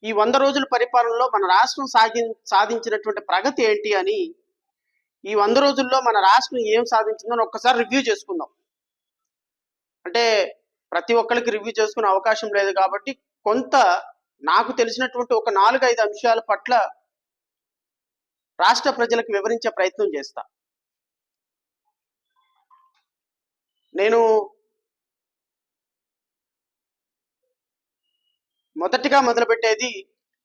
ఈ 100 రోజుల పరిపాలనలో మన రాష్ట్రం సాధించినటువంటి ప్రగతి ఏంటి అని, ఈ 100 రోజుల్లో మన రాష్ట్రం ఏం సాధించిందని ఒక్కసారి రివ్యూ చేసుకుందాం. అంటే ప్రతి ఒక్కరికి రివ్యూ చేసుకునే అవకాశం లేదు కాబట్టి కొంత నాకు తెలిసినటువంటి ఒక 4-5 అంశాల పట్ల రాష్ట్ర ప్రజలకు వివరించే ప్రయత్నం చేస్తా. నేను మొదటిగా మొదలుపెట్టేది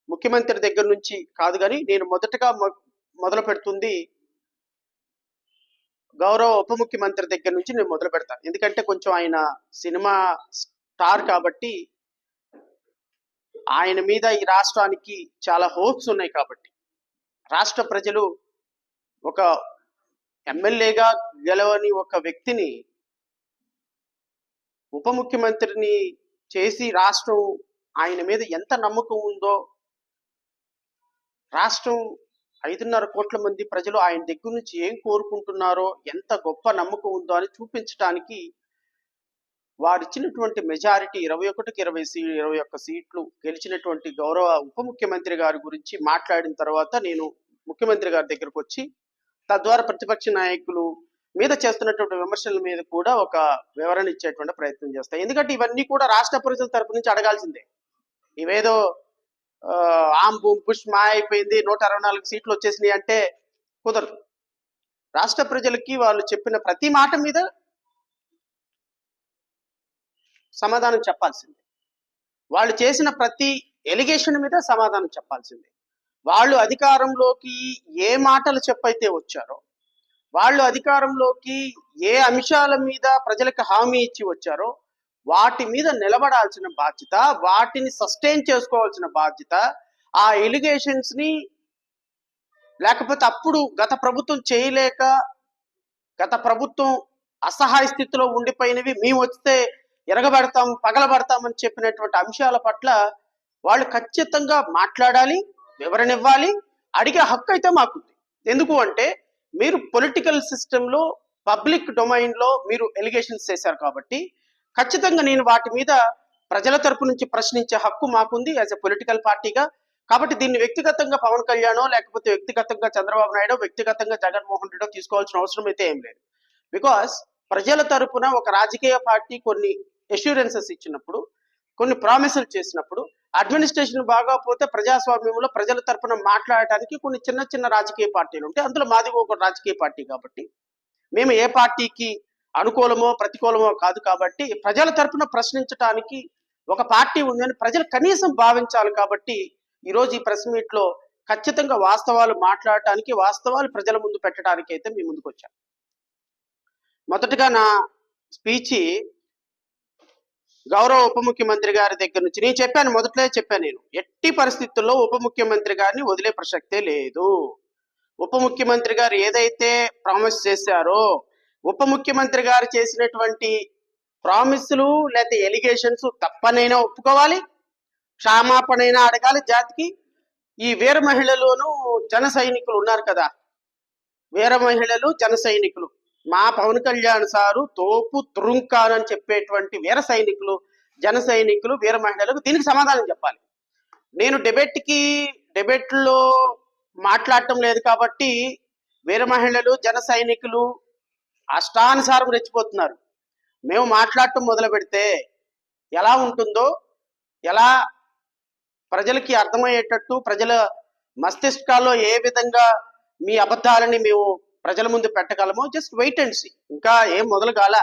ముఖ్యమంత్రి దగ్గర నుంచి కాదు, కానీ నేను మొదటగా మొదలు పెడుతుంది గౌరవ ఉప ముఖ్యమంత్రి దగ్గర నుంచి నేను మొదలు పెడతాను. ఎందుకంటే కొంచెం ఆయన సినిమా స్టార్ కాబట్టి, ఆయన మీద ఈ రాష్ట్రానికి చాలా హోప్స్ ఉన్నాయి కాబట్టి, రాష్ట్ర ప్రజలు ఒక ఎమ్మెల్యేగా గెలవని ఒక వ్యక్తిని ఉప ముఖ్యమంత్రిని చేసి రాష్ట్రం ఆయన మీద ఎంత నమ్మకం ఉందో, రాష్ట్రం 5.5 కోట్ల మంది ప్రజలు ఆయన దగ్గర నుంచి ఏం కోరుకుంటున్నారో, ఎంత గొప్ప నమ్మకం ఉందో అని చూపించడానికి వారిచ్చినటువంటి మెజారిటీ 21కి 21 సీట్లు గెలిచినటువంటి గౌరవ ఉప ముఖ్యమంత్రి గారి గురించి మాట్లాడిన తర్వాత నేను ముఖ్యమంత్రి గారి దగ్గరకు వచ్చి తద్వారా ప్రతిపక్ష నాయకులు మీద చేస్తున్నటువంటి విమర్శల మీద కూడా ఒక వివరణ ఇచ్చేటువంటి ప్రయత్నం చేస్తాయి. ఎందుకంటే ఇవన్నీ కూడా రాష్ట్ర ప్రజల తరపు నుంచి అడగాల్సిందే. ఇవేదో ఆమ్ బూమ్ పుష్ మా అయిపోయింది 164 సీట్లు వచ్చేసినాయి అంటే కుదరదు. రాష్ట్ర ప్రజలకి వాళ్ళు చెప్పిన ప్రతి మాట మీద సమాధానం చెప్పాల్సిందే. వాళ్ళు చేసిన ప్రతి ఎలిగేషన్ మీద సమాధానం చెప్పాల్సిందే. వాళ్ళు అధికారంలోకి ఏ మాటలు చెప్పైతే వచ్చారో, వాళ్ళు అధికారంలోకి ఏ అంశాల మీద ప్రజలకు హామీ ఇచ్చి వచ్చారో వాటి మీద నిలబడాల్సిన బాధ్యత, వాటిని సస్టైన్ చేసుకోవాల్సిన బాధ్యత, ఆ ఎలిగేషన్స్ ని లేకపోతే అప్పుడు గత ప్రభుత్వం చేయలేక, గత ప్రభుత్వం అసహాయ స్థితిలో ఉండిపోయినవి మేము వస్తే ఎరగబడతాం పగలబడతామని చెప్పినటువంటి అంశాల పట్ల వాళ్ళు ఖచ్చితంగా మాట్లాడాలి, వివరణ ఇవ్వాలి. అడిగే హక్కు అయితే మాకుంది. ఎందుకు అంటే మీరు పొలిటికల్ సిస్టంలో పబ్లిక్ డొమైన్లో మీరు ఎలిగేషన్స్ చేశారు కాబట్టి ఖచ్చితంగా నేను వాటి మీద ప్రజల తరపు నుంచి ప్రశ్నించే హక్కు మాకుంది యాజ్ ఎ పొలిటికల్ పార్టీగా. కాబట్టి దీన్ని వ్యక్తిగతంగా పవన్ కళ్యాణో, లేకపోతే వ్యక్తిగతంగా చంద్రబాబు నాయుడు, వ్యక్తిగతంగా జగన్మోహన్ రెడ్డో తీసుకోవాల్సిన అవసరం అయితే ఏం లేదు. బికాస్ ప్రజల తరపున ఒక రాజకీయ పార్టీ కొన్ని అష్యూరెన్సెస్ ఇచ్చినప్పుడు, కొన్ని ప్రామిసులు చేసినప్పుడు, అడ్మినిస్ట్రేషన్ బాగాపోతే ప్రజాస్వామ్యంలో ప్రజల తరపున మాట్లాడటానికి కొన్ని చిన్న చిన్న రాజకీయ పార్టీలు ఉంటాయి. అందులో మాది ఒక రాజకీయ పార్టీ కాబట్టి మేము ఏ పార్టీకి అనుకూలమో ప్రతికూలమో కాదు. కాబట్టి ప్రజల తరపున ప్రశ్నించడానికి ఒక పార్టీ ఉందని ప్రజలు కనీసం భావించాలి. కాబట్టి ఈరోజు ఈ ప్రెస్ మీట్ లో ఖచ్చితంగా వాస్తవాలు మాట్లాడటానికి, వాస్తవాలు ప్రజల ముందు పెట్టడానికి అయితే మీ ముందుకు వచ్చాం. మొదటగా నా స్పీచ్ గౌరవ ఉప ముఖ్యమంత్రి గారి దగ్గర నుంచి నేను చెప్పాను. మొదట్లో చెప్పాను, నేను ఎట్టి పరిస్థితుల్లో ఉప ముఖ్యమంత్రి గారిని వదిలే ప్రసక్తే లేదు. ఉప ముఖ్యమంత్రి గారు ఏదైతే ప్రామిస్ చేశారో, ఉప ముఖ్యమంత్రి గారు చేసినటువంటి ప్రామిస్లు లేకపోతే ఎలిగేషన్స్ తప్పనైనా ఒప్పుకోవాలి, క్షమాపణైనా అడగాలి జాతికి. ఈ వీర మహిళలోనూ జన సైనికులు ఉన్నారు కదా, వీర మహిళలు జన సైనికులు, మా పవన్ కళ్యాణ్ సారు తోపు తురుంకానని చెప్పేటువంటి వీర సైనికులు, జన సైనికులు, వీర మహిళలకు దీనికి సమాధానం చెప్పాలి. నేను డిబేట్లో మాట్లాడటం లేదు కాబట్టి వీర మహిళలు, జన సైనికులు అష్టానుసారం రెచ్చిపోతున్నారు. మేము మాట్లాడటం మొదలు పెడితే ఎలా ఉంటుందో, ఎలా ప్రజలకి అర్థమయ్యేటట్టు ప్రజల మస్తిష్కాల్లో ఏ విధంగా మీ అబద్ధాలని మేము ప్రజల ముందు పెట్టగలమో జస్ట్ వెయిట్ అండ్ సీ. ఇంకా ఏం మొదలు కాల.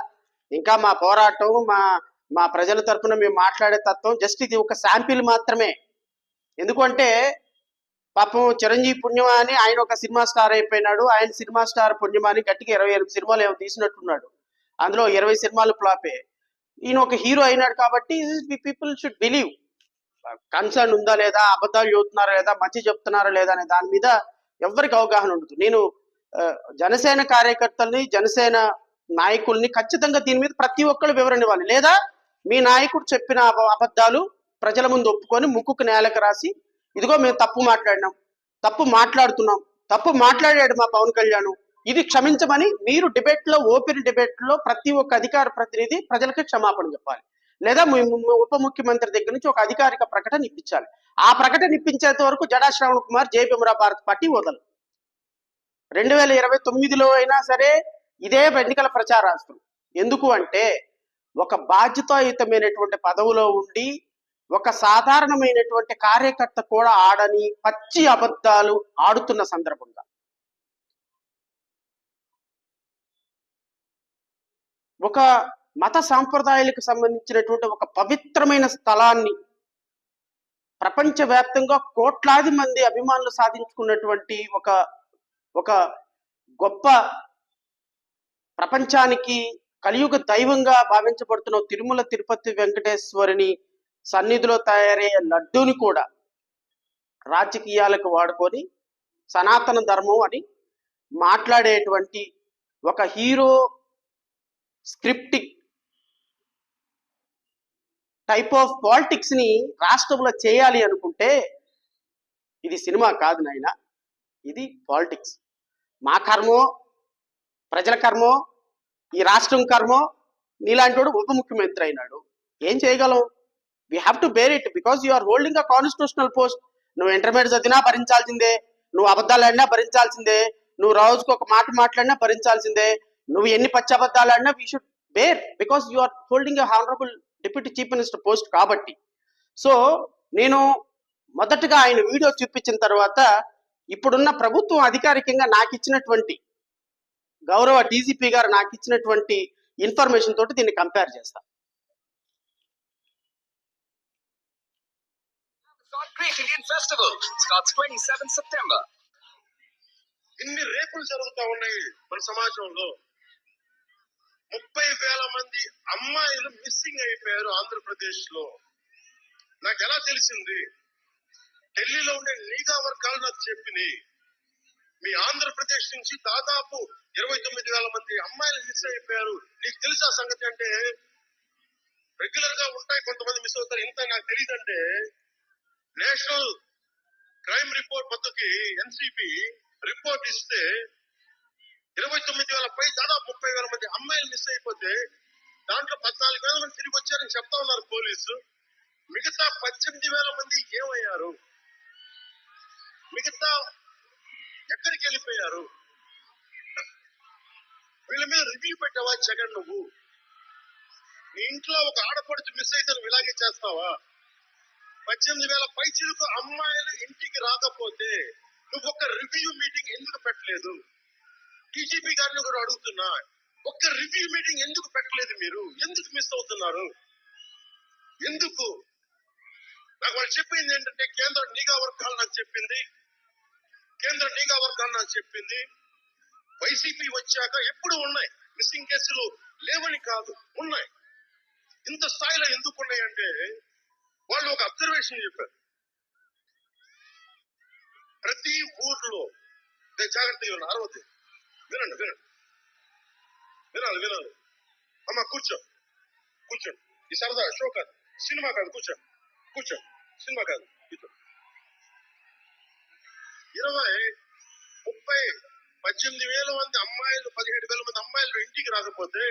ఇంకా మా పోరాటం, మా ప్రజల తరఫున మేము మాట్లాడే తత్వం జస్ట్ ఇది ఒక శాంపిల్ మాత్రమే. ఎందుకంటే పాపం చిరంజీవి పుణ్యమా అని ఆయన ఒక సినిమా స్టార్ అయిపోయినాడు. ఆయన సినిమా స్టార్ పుణ్యమా అని గట్టిగా 28 సినిమాలు ఏమో తీసినట్టున్నాడు. అందులో 20 సినిమాలు ఫ్లాపే. ఈయన ఒక హీరో అయినాడు కాబట్టి పీపుల్ షుడ్ బిలీవ్. కన్సర్న్ ఉందా లేదా, అబద్ధాలు చెబుతున్నారా లేదా, మంచి చెప్తున్నారా లేదా అనే దాని మీద ఎవరికి అవగాహన ఉండదు. నేను జనసేన కార్యకర్తల్ని, జనసేన నాయకుల్ని ఖచ్చితంగా దీని మీద ప్రతి ఒక్కరు వివరణ ఇవ్వాలి. లేదా మీ నాయకుడు చెప్పిన అబద్ధాలు ప్రజల ముందు ఒప్పుకొని ముక్కుకు నేలకు రాసి, ఇదిగో మేము తప్పు మాట్లాడినాం, తప్పు మాట్లాడుతున్నాం, తప్పు మాట్లాడాడు మా పవన్ కళ్యాణ్, ఇది క్షమించమని మీరు డిబేట్లో, ఓపెన్ డిబేట్లో ప్రతి ఒక్క అధికార ప్రతినిధి ప్రజలకి క్షమాపణ చెప్పాలి. లేదా ఉప ముఖ్యమంత్రి దగ్గర నుంచి ఒక అధికారిక ప్రకటన ఇప్పించాలి. ఆ ప్రకటన ఇప్పించేంత వరకు జడా శ్రవణ్ కుమార్ జై భీమరావ్ భారత్ పార్టీ వదలరు. 2029లో అయినా సరే ఇదే ఎన్నికల ప్రచారాస్త్రం. ఎందుకు అంటే ఒక బాధ్యతాయుతమైనటువంటి పదవిలో ఉండి ఒక సాధారణమైనటువంటి కార్యకర్త కూడా ఆడని పచ్చి అబద్ధాలు ఆడుతున్న సందర్భంగా ఒక మత సాంప్రదాయాలకు సంబంధించినటువంటి ఒక పవిత్రమైన స్థలాన్ని ప్రపంచవ్యాప్తంగా కోట్లాది మంది అభిమానులు సాధించుకున్నటువంటి ఒక గొప్ప ప్రపంచానికి కలియుగ దైవంగా భావించబడుతున్న తిరుమల తిరుపతి వెంకటేశ్వరుని సన్నిధిలో తయారయ్యే లడ్డూని కూడా రాజకీయాలకు వాడుకొని సనాతన ధర్మం అని మాట్లాడేటువంటి ఒక hero scripting type of politics ని రాష్ట్రంలో చేయాలి అనుకుంటే ఇది సినిమా కాదు నాయన, ఇది పాలిటిక్స్. మా కర్మో, ప్రజల కర్మో, ఈ రాష్ట్రం కర్మో, నీలాంటి వాడు ఉప ముఖ్యమంత్రి అయినాడు. ఏం చేయగలం? We have to bear it because you are holding a constitutional post. నువ్వు ఇంటర్మీడియట్ చదివినా భరించాల్సిందే, నువ్వు అబద్ధాలు ఆడినా భరించాల్సిందే, నువ్వు రోజుకు ఒక మాట మాట్లాడినా భరించాల్సిందే, నువ్వు ఎన్ని పచ్చి అబద్ధాలు ఆడినా we should bear because you are holding a honourable deputy chief minister post కాబట్టి. సో నేను మొదటగా ఆయన వీడియో చూపించిన తర్వాత ఇప్పుడున్న ప్రభుత్వం అధికారికంగా నాకు ఇచ్చినటువంటి గౌరవ డీజీపీ గారు నాకు ఇచ్చినటువంటి ఇన్ఫర్మేషన్ తోటి దీన్ని కంపేర్ చేస్తా. Great Indian Festival starts 27 September. ఇన్ని రేపులు జరుగుతా ఉన్నాయి మన సమాజంలో. 30,000 మంది అమ్మాయిలు మిస్సింగ్ అయిపోయారు ఆంధ్రప్రదేశ్ లో. నాకు ఎలా తెలిసింది? ఢిల్లీలో ఉండే నిఘా వర్గాలు నాకు చెప్పినాయి. మీ ఆంధ్రప్రదేశ్ నుంచి దాదాపు 29,000 మంది అమ్మాయిలు మిస్ అయిపోయారు. నీకు తెలుసా సంగతి? అంటే రెగ్యులర్ గా ఉంటాయి, కొంతమంది మిస్ అవుతారు. ఇంత నాకు తెలియదంటే నేషనల్ క్రైమ్ రిపోర్ట్ పద్ధతికి ఎన్సిబి రిపోర్ట్ ఇస్తే 29,000 పై దాదాపు 30,000 మంది అమ్మాయిలు మిస్ అయిపోతే దాంట్లో 14,000 మంది తిరిగి వచ్చారని చెప్తా ఉన్నారు పోలీసు. మిగతా 18,000 మంది ఏమయ్యారు? మిగతా ఎక్కడికి వెళ్ళిపోయారు? వీళ్ళ మీద రివ్యూ పెట్టావా జగన్? నువ్వు నీ ఇంట్లో ఒక ఆడపడుచు మిస్ అయితే నువ్వు ఇలాగే చేస్తావా? 18,000 పై చిరుకు అమ్మాయిలు ఇంటికి రాకపోతే నువ్వు ఒక రివ్యూ మీటింగ్ ఎందుకు పెట్టలేదు? డీజీపీ గారిని కూడా అడుగుతున్నా, ఒక్క రివ్యూ మీటింగ్ ఎందుకు పెట్టలేదు? మీరు ఎందుకు మిస్ అవుతున్నారు? ఎందుకు? నాకు వాళ్ళు చెప్పింది ఏంటంటే కేంద్ర నిఘా వర్గాలు నాకు చెప్పింది వైసీపీ వచ్చాక ఎప్పుడు ఉన్నాయి మిస్సింగ్ కేసులు, లేవని కాదు, ఉన్నాయి. ఇంత స్థాయిలో ఎందుకు ఉన్నాయంటే వాళ్ళు ఒక అబ్జర్వేషన్ చెప్పారు. ప్రతి ఊర్లో జాగ్రత్తగా ఉన్నారు. అరవద్దు, వినండి. అమ్మ కూర్చోండి. ఈ సరదా షో కాదు, సినిమా కాదు. కూర్చో, సినిమా కాదు. 20, 30, 18,000 మంది అమ్మాయిలు, 17,000 మంది అమ్మాయిలు ఇంటికి రాకపోతే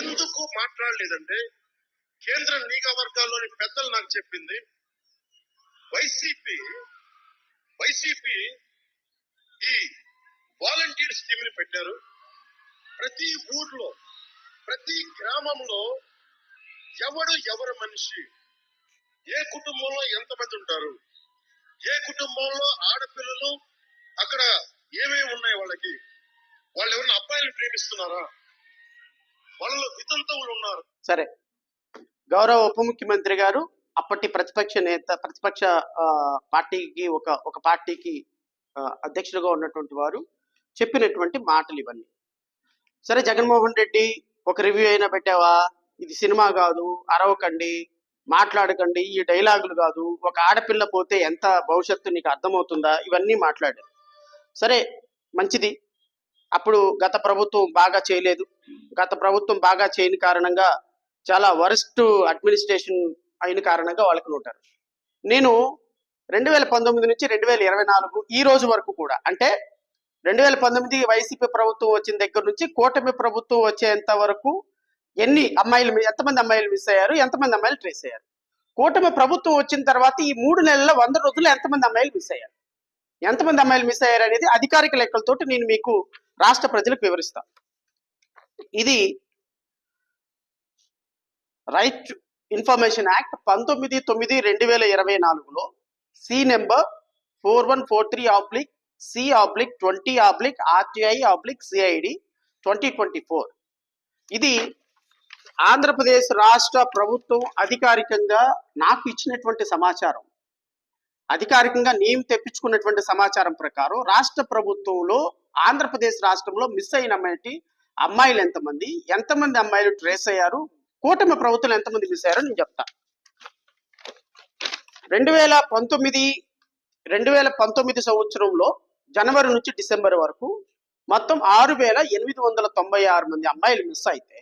ఎందుకు మాట్లాడలేదంటే కేంద్ర నిఘా వర్గాల్లోని పెద్దలు నాకు చెప్పింది, వైసీపీ ఈ వాలంటీర్ స్కీమ్ ని పెట్టారు. ప్రతి ఊర్లో, ప్రతి గ్రామంలో ఎవరు మనిషి, ఏ కుటుంబంలో ఎంతమంది ఉంటారు, ఏ కుటుంబంలో ఆడపిల్లలు, అక్కడ ఏమేమి ఉన్నాయి వాళ్ళకి, వాళ్ళు ఎవరైనా అబ్బాయిలు ప్రేమిస్తున్నారా, వాళ్ళలో వితంతువులు ఉన్నారు. సరే, గౌరవ ఉప ముఖ్యమంత్రి గారు అప్పటి ప్రతిపక్ష పార్టీకి ఒక పార్టీకి అధ్యక్షులుగా ఉన్నటువంటి వారు చెప్పినటువంటి మాటలు ఇవన్నీ. సరే, జగన్మోహన్ రెడ్డి ఒక రివ్యూ అయినా పెట్టావా? ఇది సినిమా కాదు, అరవకండి, మాట్లాడకండి, ఈ డైలాగులు కాదు, ఒక ఆడపిల్ల పోతే ఎంత భవిష్యత్తు నీకు అర్థమవుతుందా? ఇవన్నీ మాట్లాడారు. సరే, మంచిది. అప్పుడు గత ప్రభుత్వం బాగా చేయలేదు. గత ప్రభుత్వం బాగా చేయని కారణంగా చాలా వరస్ట్ అడ్మినిస్ట్రేషన్ అయిన కారణంగా వాళ్ళకి నోటారు. నేను 2019 నుంచి 2024 ఈ రోజు వరకు కూడా, అంటే 2019 వైసీపీ ప్రభుత్వం వచ్చిన దగ్గర నుంచి కూటమి ప్రభుత్వం వచ్చేంత వరకు ఎంతమంది అమ్మాయిలు మిస్ అయ్యారు, ఎంతమంది అమ్మాయిలు ట్రేస్ అయ్యారు. కూటమి ప్రభుత్వం వచ్చిన తర్వాత ఈ 3 నెలల 100 రోజుల్లో ఎంతమంది అమ్మాయిలు మిస్ అయ్యారు, ఎంతమంది అమ్మాయిలు మిస్ అయ్యారు అనేది అధికారిక లెక్కలతోటి నేను మీకు రాష్ట్ర ప్రజలకు వివరిస్తాను. ఇది రైట్ ఇన్ఫర్మేషన్ యాక్ట్ 19/9/2024లో సి నెంబర్ 4143/C/20/RTI/CID 2024. ఇది ఆంధ్రప్రదేశ్ రాష్ట్ర ప్రభుత్వం అధికారికంగా నాకు ఇచ్చినటువంటి సమాచారం, అధికారికంగా నేను తెప్పించుకున్నటువంటి సమాచారం ప్రకారం రాష్ట్ర ప్రభుత్వంలో ఆంధ్రప్రదేశ్ రాష్ట్రంలో మిస్ అయిన అమ్మాయిలు ఎంతమంది అమ్మాయిలు ట్రేస్ అయ్యారు, కూటమి ప్రభుత్వం ఎంతమంది మిస్ అయ్యారో నేను చెప్తా. 2019 సంవత్సరంలో జనవరి నుంచి డిసెంబర్ వరకు మొత్తం 6,896 మంది అమ్మాయిలు మిస్ అయితే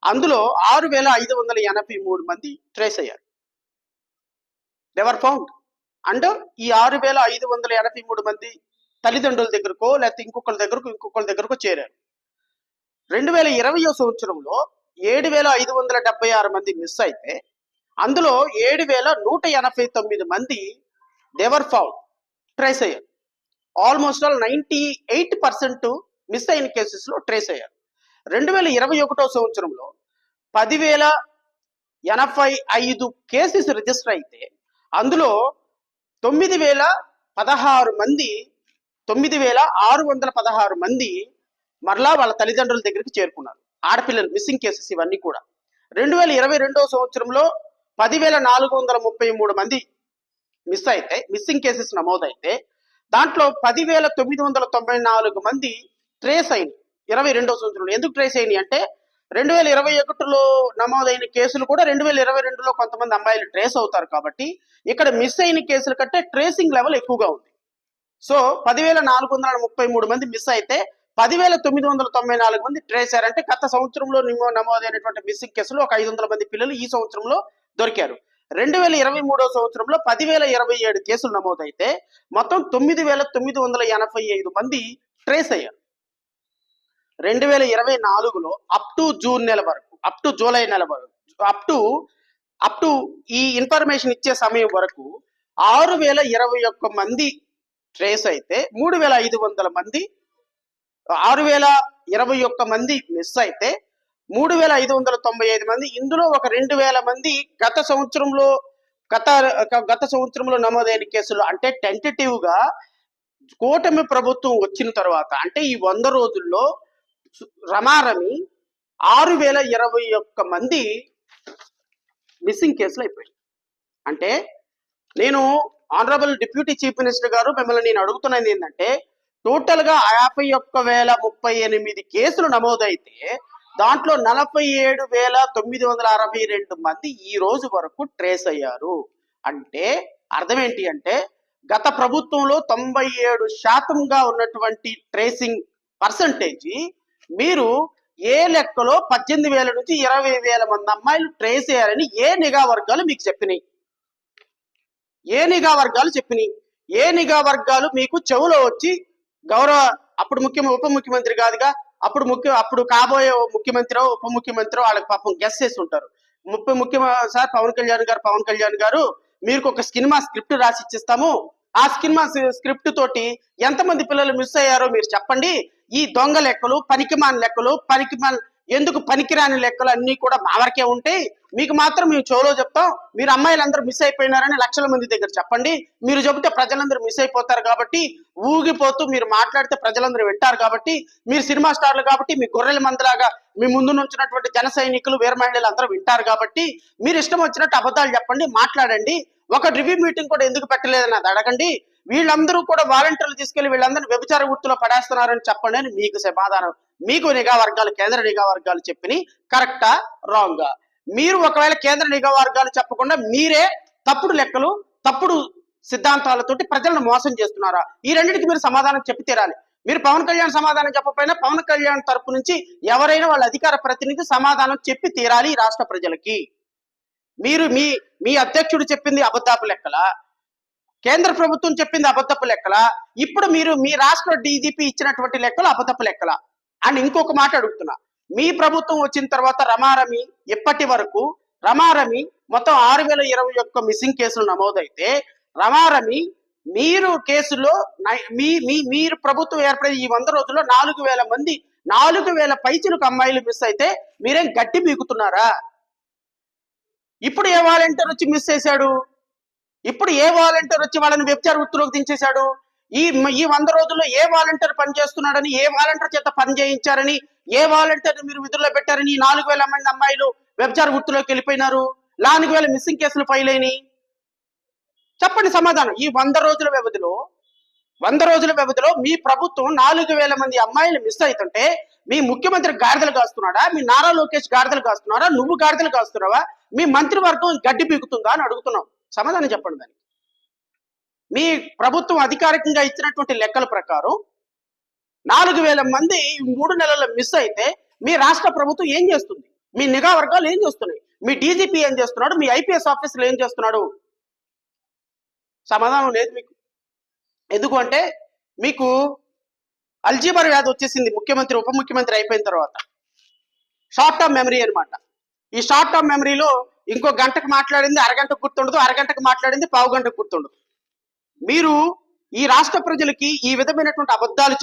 అందులో 6,583 మంది ట్రేస్ అయ్యారు. దేవర్ ఫౌండ్. అండ్ ఈ 6,583 మంది తల్లిదండ్రుల దగ్గరకో లేకపోతే ఇంకొకరి దగ్గరకో చేరారు. 2020 సంవత్సరంలో 7,576 మంది మిస్ అయితే అందులో 7,189 మంది దేవర్ ఫౌండ్, ట్రేస్ అయ్యారు. ఆల్మోస్ట్ ఆల్ 98% మిస్ అయిన కేసెస్ లో ట్రేస్ అయ్యారు. 2021 సంవత్సరంలో 10,085 కేసెస్ రిజిస్టర్ అయితే అందులో 9,616 మంది మరలా వాళ్ళ తల్లిదండ్రుల దగ్గరికి చేరుకున్నారు. ఆడపిల్లలు మిస్సింగ్ కేసెస్ ఇవన్నీ కూడా. 2022 సంవత్సరంలో 10,433 మంది మిస్ అయితే మిస్సింగ్ కేసెస్ నమోదైతే దాంట్లో 10,994 మంది ట్రేస్ అయినాయి 22 సంవత్సరంలో. ఎందుకు ట్రేస్ అయినాయి అంటే 2021లో నమోదైన కేసులు కూడా 2022లో కొంతమంది అమ్మాయిలు ట్రేస్ అవుతారు కాబట్టి ఇక్కడ మిస్ అయిన కేసుల కంటే ట్రేసింగ్ లెవెల్ ఎక్కువగా ఉంది. సో 10,433 మంది మిస్ అయితే 10,994 మంది ట్రేస్ అయ్యారంటే గత సంవత్సరంలో నమోదైనటువంటి మిస్సింగ్ కేసులు ఒక 500 మంది పిల్లలు ఈ సంవత్సరంలో దొరికారు. 2023 సంవత్సరంలో 10,027 కేసులు నమోదైతే మొత్తం 9,985 మంది ట్రేస్ అయ్యారు. 2024లో అప్ టు జూన్ నెల వరకు, అప్ టు జూలై నెల వరకు, అప్ టు ఈ ఇన్ఫర్మేషన్ ఇచ్చే సమయం వరకు 6,021 మంది ట్రేస్ అయితే 3,500 మంది, 6,021 మంది మిస్ అయితే 3,595 మంది. ఇందులో ఒక 2,000 మంది గత సంవత్సరంలో నమోదైన కేసులు. అంటే టెంటేటివ్ గా కూటమి ప్రభుత్వం వచ్చిన తర్వాత అంటే ఈ 100 రోజుల్లో రమారమి 6,021 మంది మిస్సింగ్ కేసులు అయిపోయాయి. అంటే నేను ఆనరబుల్ డిప్యూటీ చీఫ్ మినిస్టర్ గారు మిమ్మల్ని నేను అడుగుతున్నది ఏంటంటే టోటల్ గా 51,038 కేసులు నమోదైతే దాంట్లో 47,962 మంది ఈ రోజు వరకు ట్రేస్ అయ్యారు. అంటే అర్థం ఏంటి అంటే గత ప్రభుత్వంలో 97% ఉన్నటువంటి ట్రేసింగ్ పర్సంటేజ్ మీరు ఏ లెక్కలో 18,000 నుంచి 20,000 మంది అమ్మాయిలు ట్రేస్ అయ్యారని ఏ నిఘా వర్గాలు మీకు చెప్పినాయి? ఏ నిఘా వర్గాలు మీకు చెవులో వచ్చి అప్పుడు ఉప ముఖ్యమంత్రి కాదుగా, అప్పుడు కాబోయే ముఖ్యమంత్రి ఉప ముఖ్యమంత్రి వాళ్ళకి పాపం గెస్ చేసి ఉంటారు. సార్ పవన్ కళ్యాణ్ గారు మీకు ఒక సినిమా స్క్రిప్ట్ రాసి ఇచ్చిస్తాము, ఆ సినిమా స్క్రిప్ట్ తోటి ఎంతమంది పిల్లలు మిస్ అయ్యారో మీరు చెప్పండి. ఈ దొంగ లెక్కలు, ఎందుకు పనికిరాని లెక్కలు అన్ని కూడా మా వరకే ఉంటాయి, మీకు మాత్రం మేము చెవులో చెప్తాం, మీరు అమ్మాయిలందరూ మిస్ అయిపోయినారని లక్షల మంది దగ్గర చెప్పండి. మీరు చెబితే ప్రజలందరూ మిస్ అయిపోతారు కాబట్టి, ఊగిపోతూ మీరు మాట్లాడితే ప్రజలందరూ వింటారు కాబట్టి, మీరు సినిమా స్టార్లు కాబట్టి మీ గొర్రెల మందలాగా మీ ముందు నుంచినటువంటి జన సైనికులు వీర మహిళలు అందరూ వింటారు కాబట్టి మీరు ఇష్టం వచ్చినట్టు అబద్ధాలు చెప్పండి, మాట్లాడండి. ఒక రివ్యూ మీటింగ్ కూడా ఎందుకు పెట్టలేదని అది అడగండి. వీళ్ళందరూ కూడా వాలంటీర్లు తీసుకెళ్లి వీళ్ళందరూ వ్యభిచార వృత్తిలో పడేస్తున్నారని చెప్పండి అని మీకు సమాధానం, మీకు నిఘా వర్గాలు, కేంద్ర నిఘా వర్గాలు చెప్పినాయి కరెక్టా రాంగా? మీరు ఒకవేళ కేంద్ర నిఘా వర్గాలు చెప్పకుండా మీరే తప్పుడు లెక్కలు, తప్పుడు సిద్ధాంతాలతోటి ప్రజలను మోసం చేస్తున్నారా? ఈ రెండింటికి మీరు సమాధానం చెప్పి తీరాలి. మీరు పవన్ కళ్యాణ్ సమాధానం చెప్పకపోయినా పవన్ కళ్యాణ్ తరపు నుంచి ఎవరైనా వాళ్ళ అధికార ప్రతినిధి సమాధానం చెప్పి తీరాలి ఈ రాష్ట్ర ప్రజలకి. మీరు మీ అధ్యక్షుడు చెప్పింది అబద్ధపు లెక్కల, కేంద్ర ప్రభుత్వం చెప్పింది అబద్ధపు లెక్కల, ఇప్పుడు మీరు మీ రాష్ట్ర డీజీపీ ఇచ్చినటువంటి లెక్కలు అబద్ధపు లెక్కల అని ఇంకొక మాట అడుగుతున్నా. మీ ప్రభుత్వం వచ్చిన తర్వాత రమారమి ఇప్పటి వరకు రమారమి మొత్తం 6021 మిస్సింగ్ కేసులు నమోదైతే రమారమి మీరు కేసులో మీరు ప్రభుత్వం ఏర్పడిన ఈ 100 రోజుల్లో 4000 మంది 4000 పైచిలకు అమ్మాయిలు మిస్ అయితే మీరేం గట్టి పీకుతున్నారా? ఇప్పుడు ఏ వాలంటీర్ వచ్చి మిస్ చేశాడు? ఇప్పుడు ఏ వాలంటీర్ వచ్చి వాళ్ళని వ్యభిచార వృత్తిలోకి దించేశాడు? ఈ 100 రోజుల్లో ఏ వాలంటీర్ పని చేస్తున్నాడని, ఏ వాలంటీర్ చేత పని చేయించారని, ఏ వాలంటీర్ మీరు విధుల్లో పెట్టారని 4000 మంది అమ్మాయిలు వ్యభిచార వృత్తిలోకి వెళ్ళిపోయినారు? 4000 మిస్సింగ్ కేసులు ఫైల్ అయినాయి. చెప్పండి సమాధానం. ఈ 100 రోజుల వ్యవధిలో మీ ప్రభుత్వం 4000 మంది అమ్మాయిలు మిస్ అవుతుంటే మీ ముఖ్యమంత్రి గాడిదలు కాస్తున్నాడా? మీ నారా లోకేష్ గాడిదలు కాస్తున్నారా? నువ్వు గాడిదలు కాస్తున్నావా? మీ మంత్రివర్గం గడ్డి పీకుతుందా అని అడుగుతున్నాం. సమాధానం చెప్పండి దానికి. మీ ప్రభుత్వం అధికారికంగా ఇచ్చినటువంటి లెక్కల ప్రకారం 4000 మంది 3 నెలల్లో మిస్ అయితే మీ రాష్ట్ర ప్రభుత్వం ఏం చేస్తుంది? మీ నిఘా వర్గాలు ఏం చేస్తున్నాయి? మీ డీజీపీ ఏం చేస్తున్నాడు? మీ ఐపీఎస్ ఆఫీసర్లు ఏం చేస్తున్నాడు? సమాధానం లేదు మీకు. ఎందుకు అంటే మీకు అల్జీమర్ వ్యాధి వచ్చేసింది ముఖ్యమంత్రి ఉప ముఖ్యమంత్రి అయిపోయిన తర్వాత. షార్ట్ టర్మ్ మెమరీ అనమాట. ఈ షార్ట్ టర్మ్ మెమరీలో ఇంకో గంటకు మాట్లాడింది అరగంటకు గుర్తుండదు, అరగంటకు మాట్లాడింది పావు గంటకు గుర్తుండదు. మీరు ఈ రాష్ట్ర ప్రజలకి ఈ విధమైనటువంటి అబద్ధాలు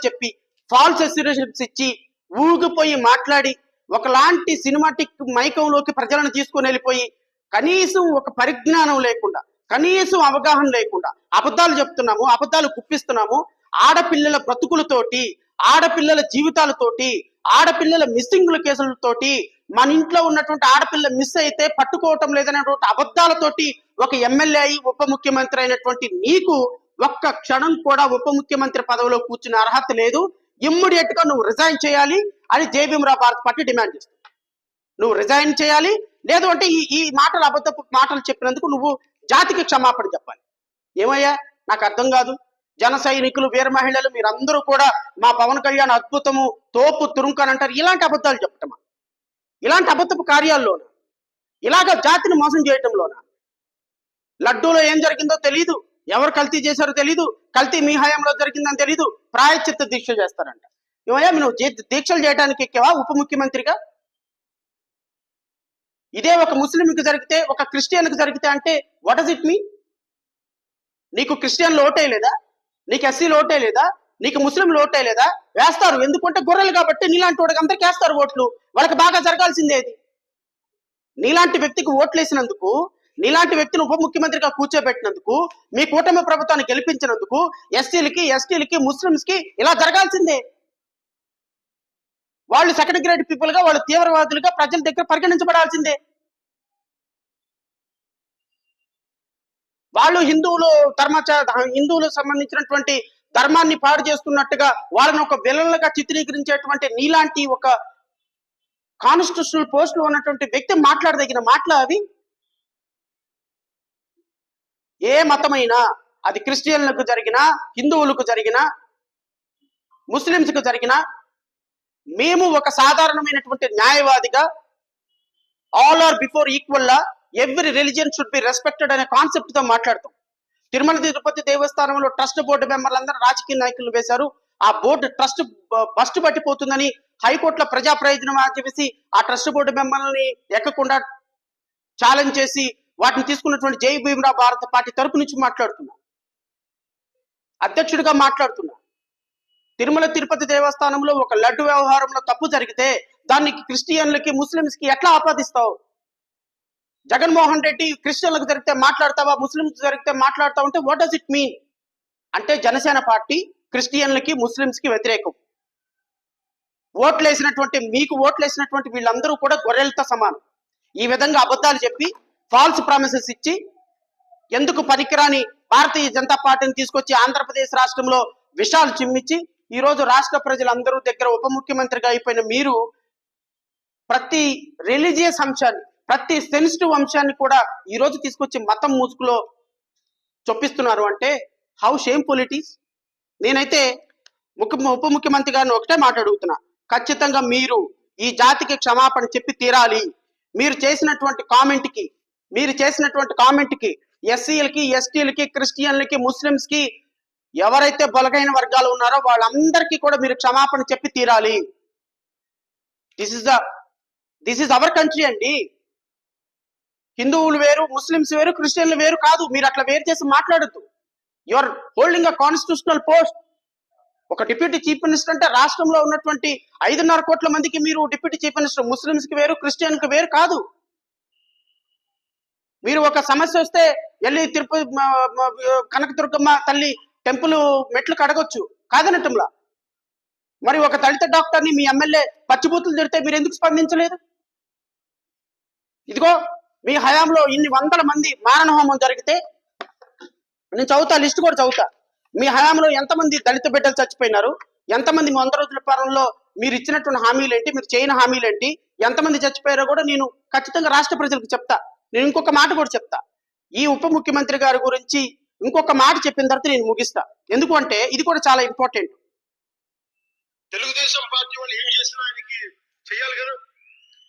చెప్పి ఫాల్స్ అస్యూరెషన్స్ ఇచ్చి ఊగిపోయి మాట్లాడి ఒకలాంటి సినిమాటిక్ మైకంలోకి ప్రజలను తీసుకొని వెళ్ళిపోయి కనీసం ఒక పరిజ్ఞానం లేకుండా, కనీసం అవగాహన లేకుండా అబద్ధాలు చెప్తున్నాము, అబద్ధాలు గుప్పిస్తున్నాము. ఆడపిల్లల బ్రతుకులతోటి, ఆడపిల్లల జీవితాలతోటి, ఆడపిల్లల మిస్సింగ్ల కేసులతోటి, మన ఇంట్లో ఉన్నటువంటి ఆడపిల్ల మిస్ అయితే పట్టుకోవటం లేదనేటువంటి అబద్ధాలతోటి ఒక ఎమ్మెల్యే అయి ఉప ముఖ్యమంత్రి అయినటువంటి నీకు ఒక్క క్షణం కూడా ఉప ముఖ్యమంత్రి పదవిలో కూర్చునే అర్హత లేదు. ఇమ్మీడియట్ గా నువ్వు రిజైన్ చేయాలి అని జేబీఎంరావు భారత్ పార్టీ డిమాండ్ చేస్తుంది. నువ్వు రిజైన్ చేయాలి, లేదు అంటే ఈ అబద్ధపు మాటలు చెప్పినందుకు నువ్వు జాతికి క్షమాపణ చెప్పాలి. ఏమయ్యా నాకు అర్థం కాదు. జన సైనికులు, వీర మహిళలు మీరందరూ కూడా మా పవన్ కళ్యాణ్ అద్భుతము, తోపు తురుంకని అంటారు. ఇలాంటి అబద్ధాలు చెప్పటమా? ఇలాంటి అబద్ధపు కార్యాల్లోనా? ఇలాగ జాతిని మోసం చేయటంలోనా? లడ్డూలో ఏం జరిగిందో తెలీదు, ఎవరు కల్తీ చేశారో తెలీదు, కల్తీ మీ హయాంలో జరిగిందని తెలీదు, ప్రాయశ్చిత్త దీక్ష చేస్తారంట. ఏమయ్యా నువ్వు దీక్షలు చేయడానికి ఎక్కేవా ఉప ముఖ్యమంత్రిగా? ఇదే ఒక ముస్లింకి జరిగితే, ఒక క్రిస్టియన్కి జరిగితే అంటే వాట్ డస్ ఇట్ మీన్? నీకు క్రిస్టియన్లు ఓటేయలేదా? నీకు ఎస్సీలు ఓటేయలేదా? నీకు ముస్లింలు ఓటేయలేదా? వేస్తారు. ఎందుకంటే గొర్రెలు కాబట్టి నీలాంటి వాడికి అందరికి వేస్తారు ఓట్లు. వాళ్ళకి బాగా జరగాల్సిందేది. నీలాంటి వ్యక్తికి ఓట్లు వేసినందుకు, నీలాంటి వ్యక్తిని ఉప ముఖ్యమంత్రిగా కూర్చోబెట్టినందుకు, మీ కూటమి ప్రభుత్వాన్ని గెలిపించినందుకు ఎస్సీలకి, ఎస్టీలకి, ముస్లింస్ కి ఇలా జరగాల్సిందే. వాళ్ళు సెకండ్ గ్రేడ్ పీపుల్ గా, వాళ్ళు తీవ్రవాదులుగా ప్రజల దగ్గర పరిగణించబడాల్సిందే. వాళ్ళు హిందువులకు సంబంధించినటువంటి ధర్మాన్ని పాడు చేస్తున్నట్టుగా వాళ్ళని ఒక విలన్లుగా చిత్రీకరించేటువంటి నీలాంటి ఒక కాన్స్టిట్యూషనల్ పోస్ట్ లో ఉన్నటువంటి వ్యక్తి మాట్లాడదగిన మాటలు అవి. ఏ మతమైనా, అది క్రిస్టియన్లకు జరిగినా, హిందువులకు జరిగినా, ముస్లింస్కు జరిగినా, మేము ఒక సాధారణమైనటువంటి న్యాయవాదిగా all are before equal law every religion should be respected అనే కాన్సెప్ట్ తో మాట్లాడతాం. తిరుమల తిరుపతి దేవస్థానంలో ట్రస్ట్ బోర్డు మెంబర్లందరూ రాజకీయ నాయకులు వేశారు. ఆ బోర్డు ట్రస్ట్ బస్టు పట్టిపోతుందని హైకోర్టులో ప్రజా ప్రయోజనం ఆచరిసి ఆ ట్రస్ట్ బోర్డు మెంబర్లని ఎక్కకుండా ఛాలెంజ్ చేసి వాటిని తీసుకున్నటువంటి జేబీఎంరావు భారత పార్టీ తరపు నుంచి మాట్లాడుతున్నా, అధ్యక్షుడిగా మాట్లాడుతున్నా. తిరుమల తిరుపతి దేవస్థానంలో ఒక లడ్డు వ్యవహారంలో తప్పు జరిగితే దాన్ని క్రిస్టియన్లకి, ముస్లింస్ కి ఎట్లా ఆపాదిస్తావు? జగన్మోహన్ రెడ్డి క్రిస్టియన్లకు జరిగితే మాట్లాడతావా, ముస్లింస్ జరిగితే మాట్లాడతావు అంటే వాట్ డస్ ఇట్ మీన్? అంటే జనసేన పార్టీ క్రిస్టియన్లకి, ముస్లింస్ కి వ్యతిరేకం. మీకు ఓట్లేసినటువంటి వీళ్ళందరూ కూడా గొర్రెలతో సమానం. ఈ విధంగా అబద్ధాలు చెప్పి ఫాల్స్ ప్రామిసెస్ ఇచ్చి ఎందుకు పనికిరాని భారతీయ జనతా పార్టీని తీసుకొచ్చి ఆంధ్రప్రదేశ్ రాష్ట్రంలో విషాలు చిమ్మించి ఈ రోజు రాష్ట్ర ప్రజలందరూ దగ్గర ఉప ముఖ్యమంత్రిగా అయిపోయిన మీరు ప్రతి రిలీజియస్ అంశాన్ని, ప్రతి సెన్సిటివ్ అంశాన్ని కూడా ఈ రోజు తీసుకొచ్చి మతం ముసుగులో చొప్పిస్తున్నారు అంటే హౌ షేమ్ఫుల్ ఇట్ ఈస్. నేనైతే ఉప ముఖ్యమంత్రి గారిని ఒకటే మాట అడుగుతున్నా, ఖచ్చితంగా మీరు ఈ జాతికి క్షమాపణ చెప్పి తీరాలి. మీరు చేసినటువంటి కామెంట్కి ఎస్సీలకి, ఎస్టీలకి, క్రిస్టియన్లకి, ముస్లింస్ కి ఎవరైతే బలహీన వర్గాలు ఉన్నారో వాళ్ళందరికీ కూడా మీరు క్షమాపణ చెప్పి తీరాలి. దిస్ ఇస్ అవర్ కంట్రీ అండి. హిందువులు వేరు, ముస్లిమ్స్ వేరు, క్రిస్టియన్లు వేరు కాదు. మీరు అట్లా వేరు చేసి మాట్లాడద్దు. You are holding a constitutional post. ఒక డిప్యూటీ చీఫ్ మినిస్టర్ అంటే రాష్ట్రంలో ఉన్నటువంటి 5.5 కోట్ల మందికి మీరు డిప్యూటీ చీఫ్ మినిస్టర్. ముస్లిమ్స్ కి వేరు, క్రిస్టియన్ కి వేరు కాదు. మీరు ఒక సమస్య వస్తే వెళ్ళి తిరుపతి కనకదుర్గమ్మ తల్లి టెంపుల్ మెట్లు కడగొచ్చు, కాదనటంలా. మరి ఒక దళిత డాక్టర్ని మీ ఎమ్మెల్యే పచ్చిబూతులు తిడితే మీరు ఎందుకు స్పందించలేదు? ఇదిగో మీ హయాంలో ఇన్ని వందల మంది మారణ హోమం జరిగితే నేను చదువుతా, లిస్ట్ కూడా చదువుతా. మీ హయాంలో ఎంతమంది దళిత బిడ్డలు చచ్చిపోయినారు, ఎంతమంది 100 రోజుల పాలనలో మీరు ఇచ్చినటువంటి హామీలు ఏంటి, మీరు చేయని హామీలు ఏంటి, ఎంతమంది చచ్చిపోయారో కూడా నేను ఖచ్చితంగా రాష్ట్ర ప్రజలకు చెప్తా. నేను ఇంకొక మాట కూడా చెప్తా. ఈ ఉప ముఖ్యమంత్రి గారి గురించి ఇంకొక మాట చెప్పిన తర్వాత నేను ముగిస్తా. ఎందుకు అంటే ఇది కూడా చాలా ఇంపార్టెంట్. తెలుగుదేశం పార్టీ వాళ్ళు ఏం చేసినా ఆయనకి చెయ్యాలి కదా,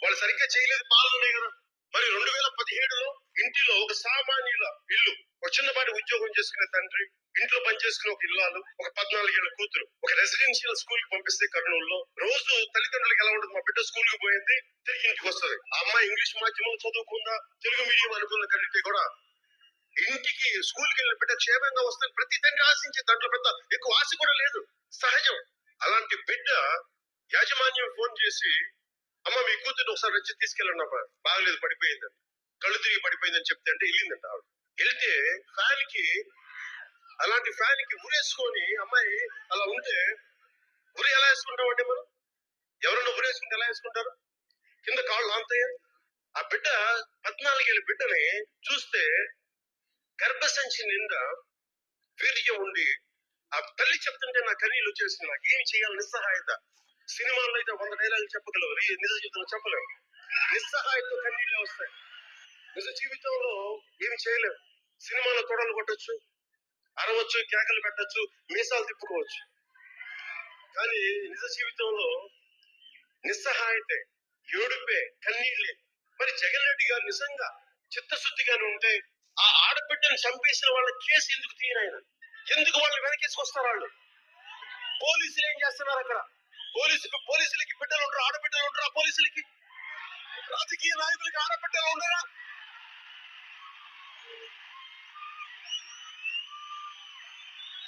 వాళ్ళు సరిగ్గా చేయలేదు, పాలనే కదా. మరి 2017లో ఇంటిలో ఒక సామాన్యుల ఇల్లు, ఒక చిన్నపాటి ఉద్యోగం చేసుకునే తండ్రి, ఇంట్లో పనిచేసుకునే ఒక ఇల్లాలు, ఒక 14 ఏళ్ల కూతురు ఒక రెసిడెన్షియల్ స్కూల్ కి పంపిస్తే కర్నూలులో రోజు తల్లిదండ్రులకు ఎలా ఉంటుంది, మా బిడ్డ స్కూల్ కి పోయింది తిరిగి ఇంటికి వస్తుంది, ఆ అమ్మాయి ఇంగ్లీష్ మాధ్యమం చదువుకుందా తెలుగు మీడియం అనుకున్న కంటే కూడా ఇంటికి స్కూల్కి వెళ్ళిన బిడ్డ క్షేమంగా వస్తుంది ప్రతి తండ్రి ఆశించే, దాంట్లో పెద్ద ఎక్కువ ఆశ కూడా లేదు, సహజం. అలాంటి బిడ్డ యాజమాన్యం ఫోన్ చేసి అమ్మ మీ కూతురు ఒకసారి వచ్చి తీసుకెళ్ళండి అమ్మా, బాగలేదు పడిపోయిందని, కళ్ళు తిరిగి పడిపోయిందని చెప్తే అంటే వెళ్ళిందంట. ఆవిడ వెళ్తే అలాంటి ఫ్యాన్ కి ఉరేసుకొని అమ్మాయి అలా ఉంటే, ఉరి ఎలా వేసుకుంటాం అంటే మనం ఎవరన్నా ఉరేసుకుంటే ఎలా వేసుకుంటారు, కింద కాళ్ళు ఆంతయ్య. ఆ బిడ్డ 14 ఏళ్ళ బిడ్డని చూస్తే గర్భసంచి నిండా వీర్యం ఉండి ఆ తల్లి చెప్తుంటే నా కన్నీళ్ళు వచ్చేసింది. నాకు ఏమి చేయాలి, నిస్సహాయత. సినిమాల్లో అయితే 100 డైలాగులు చెప్పగలవు, నిజ జీవితంలో చెప్పలేవు. నిస్సహాయత కన్నీళ్ళే వస్తాయి. నిజ జీవితంలో ఏమి చేయలేవు. సినిమాలో తొడలు కొట్టచ్చు, అరవచ్చు, కేకలు పెట్టచ్చు, మీసాలు తిప్పుకోవచ్చు. కానీ నిజ జీవితంలో నిస్సహాయతే, ఏడుపే, కన్నీళ్ళే. మరి జగన్ రెడ్డి గారు నిజంగా చిత్తశుద్ధిగానే ఉంటే ఆ ఆడబిడ్డను చంపేసిన వాళ్ళ కేసు ఎందుకు తీయరాయన? ఎందుకు వాళ్ళు వెనకేసుకొస్తారు? వాళ్ళు పోలీసులు ఏం చేస్తున్నారు అక్కడ? పోలీసులకి బిడ్డలు ఉంటారు, ఆడబిడ్డలు ఉంటారు. ఆ పోలీసులకి, రాజకీయ నాయకులకి ఆడబిడ్డలు ఉండరా?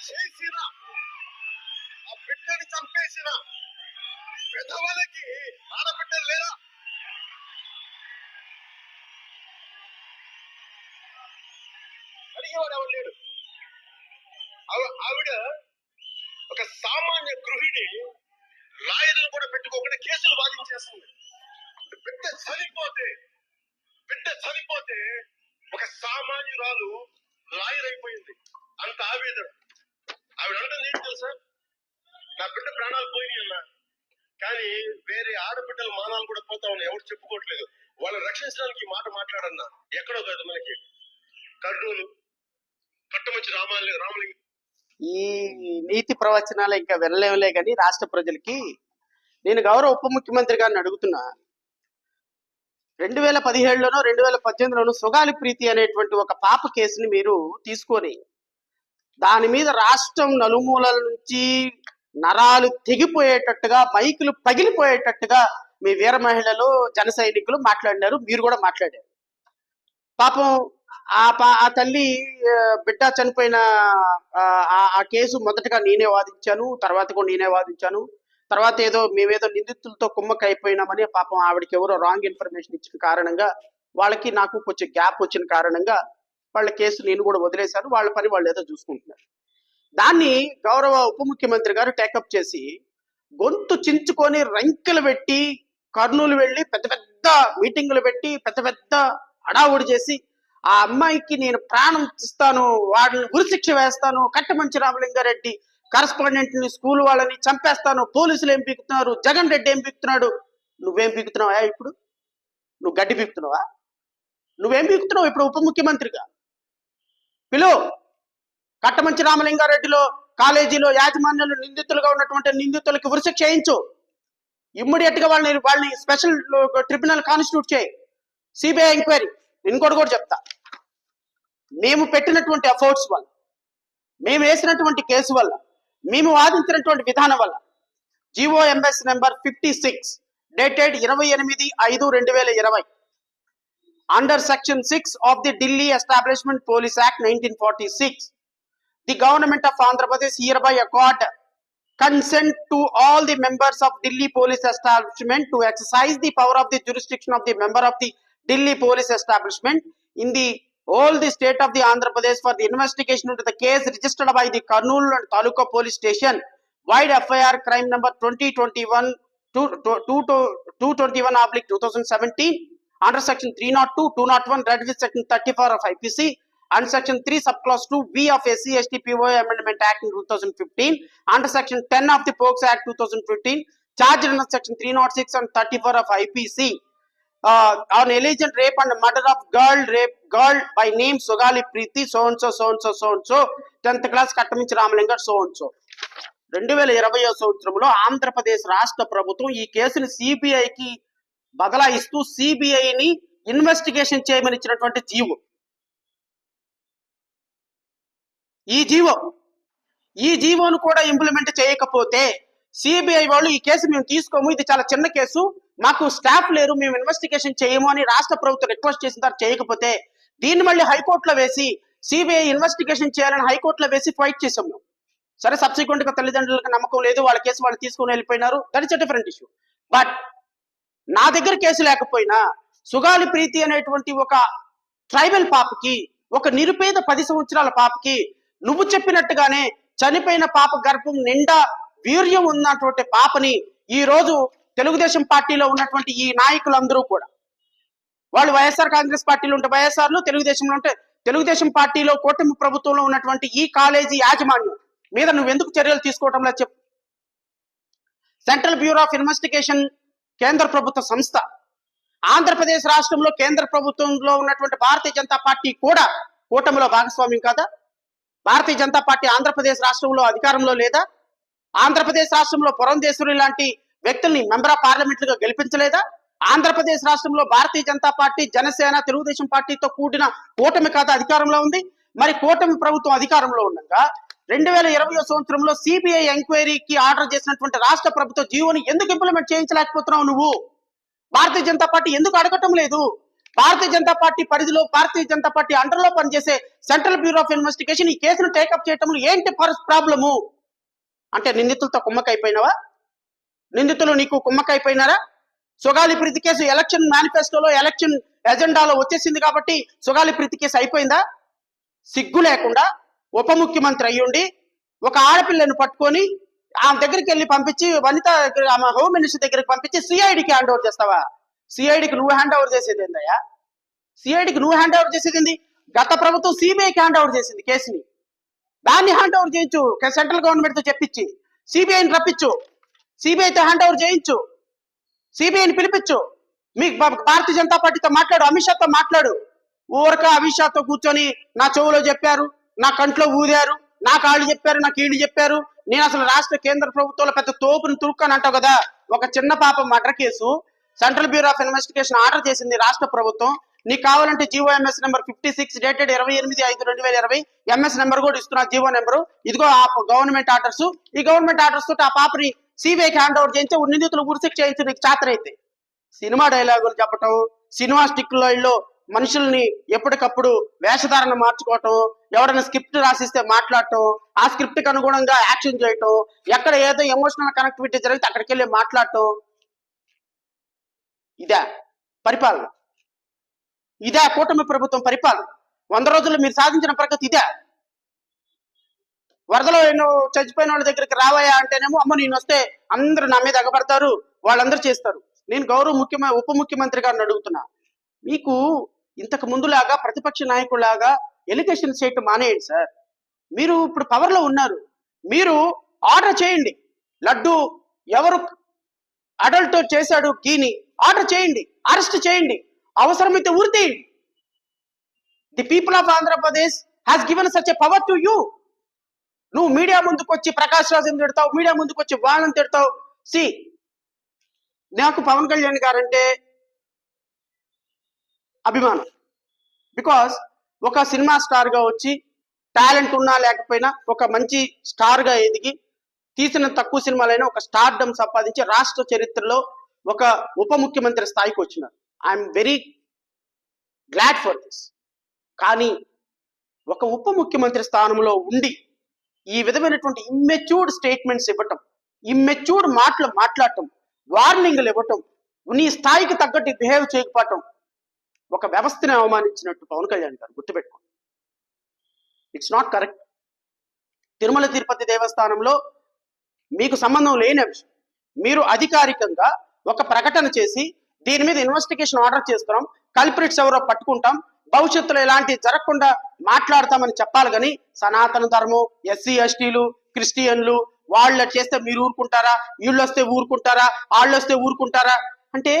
చేసిన ఆ బిడ్డని చంపేసిన పెద్దవాళ్ళకి ఆడబిడ్డలు లేరా? అడిగేవాడు ఎవరు లేడు. ఆవిడ ఒక సామాన్య గృహిణి, లాయర్లు కూడా పెట్టుకోకుండా కేసులు వాదించేస్తుంది. బిడ్డ చనిపోతే ఒక సామాన్యురాలు లాయర్ అయిపోయింది. అంత ఆవేదన. ఆవిడ అంటుంది ఏంటి తెలుసా, నా బిడ్డ ప్రాణాలు పోయినాయి అన్నా, కానీ వేరే ఆడబిడ్డల మానాలు కూడా పోతా ఉన్నాయి, ఎవరు చెప్పుకోవట్లేదు. వాళ్ళని రక్షించడానికి మాట మాట్లాడన్నా. ఎక్కడో కాదు మనకి కర్నూలు కట్టమంచి రామలింగ. ఈ నీతి ప్రవచనాలు ఇంకా వెళ్ళలేవులే కానీ రాష్ట్ర ప్రజలకి నేను గౌరవ ఉప ముఖ్యమంత్రి గారిని అడుగుతున్నా. 2017లోనో 2018లోనో సుగాలి ప్రీతి అనేటువంటి ఒక పాప కేసుని మీరు తీసుకొని దాని మీద రాష్ట్రం నలుమూలల నుంచి నరాలు తెగిపోయేటట్టుగా, మైకులు పగిలిపోయేటట్టుగా మీ వీర మహిళలు, జన సైనికులు మాట్లాడినారు, మీరు కూడా మాట్లాడారు. పాపం ఆ తల్లి బిడ్డ చనిపోయిన ఆ కేసు మొదటగా నేనే వాదించాను, తర్వాత కూడా నేనే వాదించాను. తర్వాత మేమేదో నిందితులతో కుమ్మక్క అయిపోయినామని పాపం ఆవిడకి ఎవరో రాంగ్ ఇన్ఫర్మేషన్ ఇచ్చిన కారణంగా వాళ్ళకి నాకు కొంచెం గ్యాప్ వచ్చిన కారణంగా వాళ్ళ కేసు నేను కూడా వదిలేశాను. వాళ్ళ పని వాళ్ళు ఏదో చూసుకుంటున్నారు. దాన్ని గౌరవ ఉప ముఖ్యమంత్రి గారు టేకప్ చేసి గొంతు చించుకొని రంకెలు పెట్టి కర్నూలు వెళ్ళి పెద్ద పెద్ద మీటింగులు పెట్టి పెద్ద పెద్ద హడావుడి చేసి ఆ అమ్మాయికి నేను ప్రాణం ఇస్తాను, వాడిని ఉరిశిక్ష వేస్తాను, కట్టమంచి రామలింగారెడ్డి కరస్పాండెంట్ ని, స్కూల్ వాళ్ళని చంపేస్తాను, పోలీసులు ఏం పీకుతున్నారు, జగన్ రెడ్డి ఏం పీకుతున్నాడు, నువ్వేం పీకుతున్నావా? ఇప్పుడు నువ్వు గడ్డి పీకుతున్నావా? నువ్వేం పీకుతున్నావు ఇప్పుడు ఉప ముఖ్యమంత్రిగా? పిలువు, కట్టమంచి రామలింగారెడ్డిలో కాలేజీలో యాజమాన్యాలు నిందితులుగా ఉన్నటువంటి నిందితులకి ఉరిశిక్ష చేయించు. ఇమ్మీడియట్ గా వాళ్ళని స్పెషల్ ట్రిబ్యునల్ కాన్స్టిట్యూట్ చేయి, సిబిఐ ఎంక్వైరీ. ఇంకోటి కూడా చెప్తా, మేము పెట్టినటువంటి ఎఫర్ట్స్ వల్ల మేము వేసినటువంటి కేసు వల్ల, మేము వాదించినటువంటి విధానం వల్ల GOMS number 56 dated 28/5/2020 under section 6 of the Delhi Establishment Police Act 1946, the government of Andhra Pradesh hereby accord consent to all the members of Delhi Police Establishment to exercise the power of the jurisdiction of the member of the Delhi Police Establishment in the whole the state of the Andhra Pradesh for the investigation into the case registered by the Kurnool and Taluka Police Station, wide FIR crime number 2021/2017 under section 302, 201 read with section 34 of IPC and section 3 subclause 2B of SC/ST POA Amendment Act in 2015 under section 10 of the POCSO Act 2015, charged under section 306 and 34 of IPC on alleged rape and murder of girl by name Sugali Preeti so and so 10th class Kattaminchi Ramalinga so and so. 2020 సంవత్సరంలో ఆంధ్రప్రదేశ్ రాష్ట్ర ప్రభుత్వం ఈ కేసుని సిబిఐకి బదలాయిస్తూ సిబిఐని investigation చేయమని ఇచ్చినటువంటి GO. ఈ జీవోను కూడా ఇంప్లిమెంట్ చేయకపోతే సిబిఐ వాళ్ళు ఈ కేసు మేము తీసుకోము, ఇది చాలా చిన్న కేసు, మాకు స్టాఫ్ లేరు, మేము ఇన్వెస్టిగేషన్ చేయము అని రాష్ట్ర ప్రభుత్వం రిక్వెస్ట్ చేసిన తర్వాత చేయకపోతే దీన్ని మళ్ళీ హైకోర్టులో వేసి సిబిఐ ఇన్వెస్టిగేషన్ చేయాలని హైకోర్టులో వేసి ఫైట్ చేసాం మేము. సరే, సబ్సిక్వెంట్ గా తల్లిదండ్రులకు నమ్మకం లేదు, వాళ్ళ కేసు వాళ్ళు తీసుకుని వెళ్ళిపోయినారు, that is a different issue. But నా దగ్గర కేసు లేకపోయినా సుగాలి ప్రీతి అనేటువంటి ఒక ట్రైబల్ పాపకి, ఒక నిరుపేద 10 సంవత్సరాల పాపకి నువ్వు చెప్పినట్టుగానే చనిపోయిన పాప గర్భం నిండా వీర్యం ఉన్నటువంటి పాపని ఈ రోజు తెలుగుదేశం పార్టీలో ఉన్నటువంటి ఈ నాయకులందరూ కూడా, వాళ్ళు వైఎస్ఆర్ కాంగ్రెస్ పార్టీలో ఉంటే వైఎస్ఆర్లు, తెలుగుదేశంలో ఉంటే తెలుగుదేశం పార్టీలో కూటమి ప్రభుత్వంలో ఉన్నటువంటి ఈ కాలేజీ యాజమాన్యం మీద నువ్వెందుకు చర్యలు తీసుకోవటం లేదు చెప్పు. సెంట్రల్ బ్యూరో ఆఫ్ ఇన్వెస్టిగేషన్ కేంద్ర ప్రభుత్వ సంస్థ, ఆంధ్రప్రదేశ్ రాష్ట్రంలో కేంద్ర ప్రభుత్వంలో ఉన్నటువంటి భారతీయ జనతా పార్టీ కూడా కూటమిలో భాగస్వామ్యం కాదా? భారతీయ జనతా పార్టీ ఆంధ్రప్రదేశ్ రాష్ట్రంలో అధికారంలో లేదా? ఆంధ్రప్రదేశ్ రాష్ట్రంలో పురంధేశ్వరి లాంటి వ్యక్తుల్ని మెంబర్ ఆఫ్ పార్లమెంట్లుగా గెలిపించలేదా? ఆంధ్రప్రదేశ్ రాష్ట్రంలో భారతీయ జనతా పార్టీ, జనసేన, తెలుగుదేశం పార్టీతో కూడిన కూటమి కాదా అధికారంలో ఉంది? మరి కూటమి ప్రభుత్వం అధికారంలో ఉండగా 2020 సంవత్సరంలో సిబిఐ ఎంక్వైరీకి ఆర్డర్ చేసినటువంటి రాష్ట్ర ప్రభుత్వ జీవోని ఎందుకు ఇంప్లిమెంట్ చేయించలేకపోతున్నావు నువ్వు? భారతీయ జనతా పార్టీ ఎందుకు అడగటం లేదు? భారతీయ జనతా పార్టీ పరిధిలో, భారతీయ జనతా పార్టీ అండర్లో పనిచేసే సెంట్రల్ బ్యూరో ఆఫ్ ఇన్వెస్టిగేషన్ ఈ కేసును టేకప్ చేయటంలో ఏంటి ప్రాబ్లము? అంటే నిందితులతో కుమ్మకైపోయినావా? నిందితులు నీకు కుమ్మకైపోయినారా? సుగాలి ప్రీతి కేసు ఎలక్షన్ మేనిఫెస్టోలో, ఎలక్షన్ ఎజెండాలో వచ్చేసింది కాబట్టి సుగాలి ప్రీతి కేసు అయిపోయిందా? సిగ్గు లేకుండా ఉప ముఖ్యమంత్రి అయ్యుండి ఒక ఆడపిల్లను పట్టుకొని ఆమె దగ్గరికి వెళ్ళి పంపించి, వనిత ఆమె హోమ్ మినిస్టర్ దగ్గరికి పంపించి సిఐడికి హ్యాండ్ ఓవర్ చేస్తావా? సిఐడికి నువ్వు హ్యాండ్ ఓవర్ చేసేది ఏందయ్యా? సిఐడికి నువ్వు హ్యాండ్ ఓవర్ చేసేది? గత ప్రభుత్వం సిబిఐకి హ్యాండ్ ఓవర్ చేసింది కేసుని, దాన్ని హ్యాండ్ ఓవర్ చేయించు, సెంట్రల్ గవర్నమెంట్ తో చెప్పించి సిబిఐని రప్పించు, సిబిఐతో హ్యాండ్ ఓవర్ చేయించు, సిబిఐని పిలిపించు, మీకు భారతీయ జనతా పార్టీతో మాట్లాడు, అమిత్ షాతో మాట్లాడు. ఊరక అమిత్ షాతో కూర్చొని నా చెవులో చెప్పారు, నా కంట్లో ఊదారు, నా కాళ్ళు చెప్పారు, నా కీళ్ళు చెప్పారు, నేను అసలు రాష్ట్ర కేంద్ర ప్రభుత్వంలో పెద్ద తోపుని తురుక్కని అంటావు కదా. ఒక చిన్న పాప murder case central bureau of investigation order చేసింది రాష్ట్ర ప్రభుత్వం. నీకు కావాలంటే GOMS number 56 dated 28/5/2020 MS number కూడా ఇస్తున్నా, జీవో నెంబరు. ఇదిగో ఆ గవర్నమెంట్ ఆర్డర్స్. ఈ గవర్నమెంట్ ఆర్డర్స్ తోటి ఆ పాపని సిబిఐకి హ్యాండ్ ఓవర్ చేయించి నిందితులు ఉరిశిక్ష చేయించు నీకు చాతరైతే. సినిమా డైలాగులు చెప్పటం, సినిమా స్టిక్లో మనుషుల్ని ఎప్పటికప్పుడు వేషధారణ మార్చుకోవటం, ఎవరైనా స్క్రిప్ట్ రాసిస్తే మాట్లాడటం, ఆ స్క్రిప్ట్ కి అనుగుణంగా యాక్షన్ చేయటం, ఎక్కడ ఏదో ఎమోషనల్ కనెక్టివిటీ జరిగితే అక్కడికి వెళ్ళి మాట్లాడటం, ఇదే పరిపాలన? ఇదే కూటమి ప్రభుత్వం పరిపాలన? 100 రోజుల్లో మీరు సాధించిన ప్రగతి ఇదే? వరదలో ఎన్నో చచ్చిపోయిన వాళ్ళ దగ్గరికి రావయ్యా అంటేనేమో అమ్మ నేను వస్తే అందరూ నా మీద ఎగబడతారు, వాళ్ళందరూ చేస్తారు. నేను ఉప ముఖ్యమంత్రి గారిని అడుగుతున్నా, మీకు ఇంతకు ముందులాగా ప్రతిపక్ష నాయకులాగా ఎలిగేషన్ చేయటం మానేయండి సార్. మీరు ఇప్పుడు పవర్ లో ఉన్నారు, మీరు ఆర్డర్ చేయండి. లడ్డు ఎవరు అడల్ట్ చేశాడు కీని ఆర్డర్ చేయండి, అరెస్ట్ చేయండి, అవసరమైతే ఉరి తీయండి. The people of Andhra Pradesh has given such a power to you. నువ్వు మీడియా ముందుకు వచ్చి ప్రకాష్ రాజుని తిడతావు, మీడియా ముందుకు వచ్చి వాళ్ళని తిడతావు. సి, నాకు పవన్ కళ్యాణ్ గారంటే అభిమానం. బికాస్ ఒక సినిమా స్టార్ గా వచ్చి టాలెంట్ ఉన్నా లేకపోయినా ఒక మంచి స్టార్ గా ఎదిగి తీసిన తక్కువ సినిమాలైనా ఒక స్టార్డమ్ సంపాదించి రాష్ట్ర చరిత్రలో ఒక ఉప ముఖ్యమంత్రి స్థాయికి వచ్చినారు. I'm very glad for this. కానీ ఒక ఉప ముఖ్యమంత్రి స్థానంలో ఉండి ఈ విధమైనటువంటి ఇమ్మెచ్యూర్డ్ స్టేట్మెంట్స్ ఇవ్వటం, ఇమ్మెచ్యూర్డ్ మాటలు మాట్లాడటం, వార్నింగ్లు ఇవ్వటం, నీ స్థాయికి తగ్గట్టు బిహేవ్ చేయకపోవటం ఒక వ్యవస్థని అవమానించినట్టు పవన్ కళ్యాణ్ గారు గుర్తుపెట్టుకోండి. It's not correct. Tirumala Tirupati దేవస్థానంలో మీకు సంబంధం లేని విషయం మీరు అధికారికంగా ఒక ప్రకటన చేసి దీని మీద ఇన్వెస్టిగేషన్ ఆర్డర్ చేస్తున్నాం, కల్ప్రిట్స్ ఎవరో పట్టుకుంటాం, భవిష్యత్తులో ఇలాంటి జరగకుండా మాట్లాడతామని చెప్పాలి. కానీ సనాతన ధర్మం, ఎస్సీ ఎస్టీలు, క్రిస్టియన్లు వాళ్ళు చేస్తే మీరు ఊరుకుంటారా, వీళ్ళు వస్తే ఊరుకుంటారా, వాళ్ళు వస్తే ఊరుకుంటారా అంటే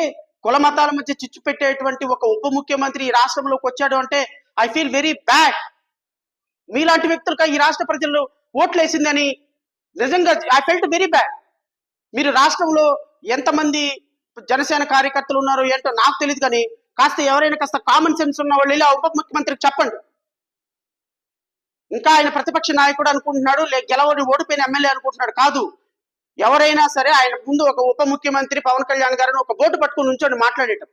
కుల మతాల మధ్య చిచ్చు పెట్టేటువంటి ఒక ఉప ముఖ్యమంత్రి ఈ రాష్ట్రంలోకి వచ్చాడు అంటే ఐ ఫీల్ వెరీ బ్యాడ్. మీలాంటి వ్యక్తులకు ఈ రాష్ట్ర ప్రజలు ఓట్లేసిందని నిజంగా ఐ ఫెల్ట్ వెరీ బ్యాడ్. మీరు రాష్ట్రంలో ఎంతమంది జనసేన కార్యకర్తలు ఉన్నారో ఏంటో నాకు తెలియదు, కానీ కాస్త ఎవరైనా కాస్త కామన్ సెన్స్ ఉన్న వాళ్ళు ఇలా ఉప ముఖ్యమంత్రికి చెప్పండి. ఇంకా ఆయన ప్రతిపక్ష నాయకుడు అనుకుంటున్నాడు, గెలవని ఓడిపోయిన ఎమ్మెల్యే అనుకుంటున్నాడు. కాదు, ఎవరైనా సరే ఆయన ముందు ఒక ఉప ముఖ్యమంత్రి పవన్ కళ్యాణ్ గారిని ఒక బోర్డు పట్టుకుని నుంచోండి మాట్లాడేటం.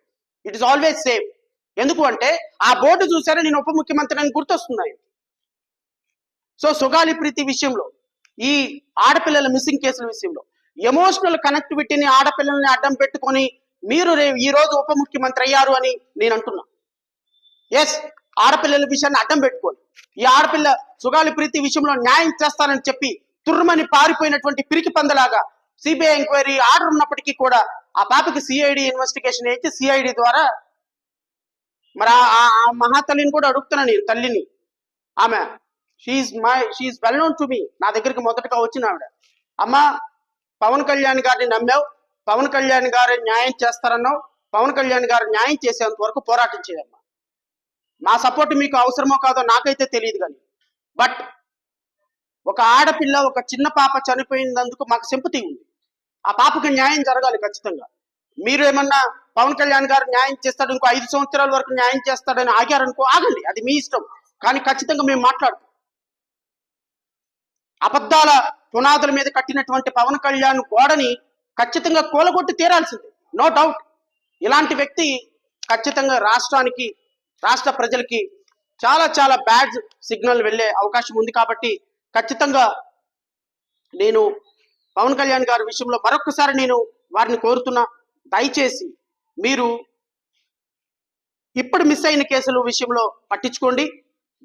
It is always safe. ఎందుకు అంటే ఆ బోర్డు చూసారా నేను ఉప ముఖ్యమంత్రి అని గుర్తొస్తున్నాయి. సో సుగాలి ప్రీతి విషయంలో, ఈ ఆడపిల్లల మిస్సింగ్ కేసుల విషయంలో ఎమోషనల్ కనెక్టివిటీని ఆడపిల్లల్ని అడ్డం పెట్టుకొని మీరు ఈ రోజు ఉప ముఖ్యమంత్రి అయ్యారు అని నేను అంటున్నా. ఎస్, ఆడపిల్లల విషయాన్ని అడ్డం పెట్టుకొని ఈ ఆడపిల్ల సుగాలి ప్రీతి విషయంలో న్యాయం చేస్తానని చెప్పి తుర్మని పారిపోయినటువంటి పిరికి పందలాగా సిబిఐ ఎంక్వైరీ ఆర్డర్ ఉన్నప్పటికీ కూడా ఆ పాపకి సిఐడి ఇన్వెస్టిగేషన్ అయితే సిఐడి ద్వారా మరి ఆ మహాతల్లిని కూడా అడుగుతున్నా నేను, తల్లిని. ఆమె she is well known to me. నా దగ్గరికి మొదటగా వచ్చిన ఆవిడ, అమ్మ పవన్ కళ్యాణ్ గారిని నమ్మావు, పవన్ కళ్యాణ్ గారు న్యాయం చేస్తారన్నావు, పవన్ కళ్యాణ్ గారు న్యాయం చేసేంత వరకు పోరాటం చేయమ్మా. మా సపోర్ట్ మీకు అవసరమో కాదో నాకైతే తెలియదు, కానీ బట్ ఒక ఆడపిల్ల, ఒక చిన్న పాప చనిపోయినందుకు మాకు సింపతి ఉంది. ఆ పాపకి న్యాయం జరగాలి ఖచ్చితంగా. మీరు ఏమన్నా పవన్ కళ్యాణ్ గారు న్యాయం చేస్తాడు, ఇంకో 5 సంవత్సరాల వరకు న్యాయం చేస్తాడని ఆగారనుకో, ఆగండి, అది మీ ఇష్టం. కానీ ఖచ్చితంగా మేము మాట్లాడుతాం. అబద్ధాల పునాదుల మీద కట్టినటువంటి పవన్ కళ్యాణ్ గోడని ఖచ్చితంగా కూలగొట్టి తీరాల్సిందే, నో డౌట్. ఇలాంటి వ్యక్తి ఖచ్చితంగా రాష్ట్రానికి, రాష్ట్ర ప్రజలకి చాలా చాలా బ్యాడ్ సిగ్నల్ వెళ్ళే అవకాశం ఉంది. కాబట్టి ఖచ్చితంగా నేను పవన్ కళ్యాణ్ గారి విషయంలో మరొకసారి నేను వారిని కోరుతున్నా, దయచేసి మీరు ఇప్పుడు మిస్ అయిన కేసుల విషయంలో పట్టించుకోండి.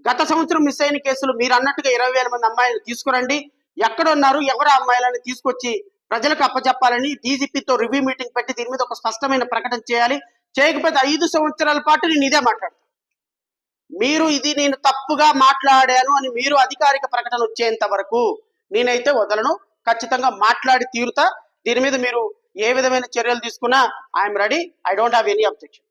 గత సంవత్సరం మిస్ అయిన కేసులు మీరు అన్నట్టుగా 20,000 మంది అమ్మాయిలు తీసుకురండి. ఎక్కడున్నారు, ఎవరు అమ్మాయిలను తీసుకొచ్చి ప్రజలకు అప్పచెప్పాలని డీజీపీతో రివ్యూ మీటింగ్ పెట్టి దీని మీద ఒక స్పష్టమైన ప్రకటన చేయాలి. చేయకపోతే 5 సంవత్సరాల పాటు నేను ఇదే మాట్లాడతాను. మీరు ఇది నేను తప్పుగా మాట్లాడాను అని మీరు అధికారిక ప్రకటన వచ్చేంత వరకు నేనైతే వదలను. ఖచ్చితంగా మాట్లాడి తీరుతా. దీని మీద మీరు ఏ విధమైన చర్యలు తీసుకున్నా I'm ready. I don't have any objection.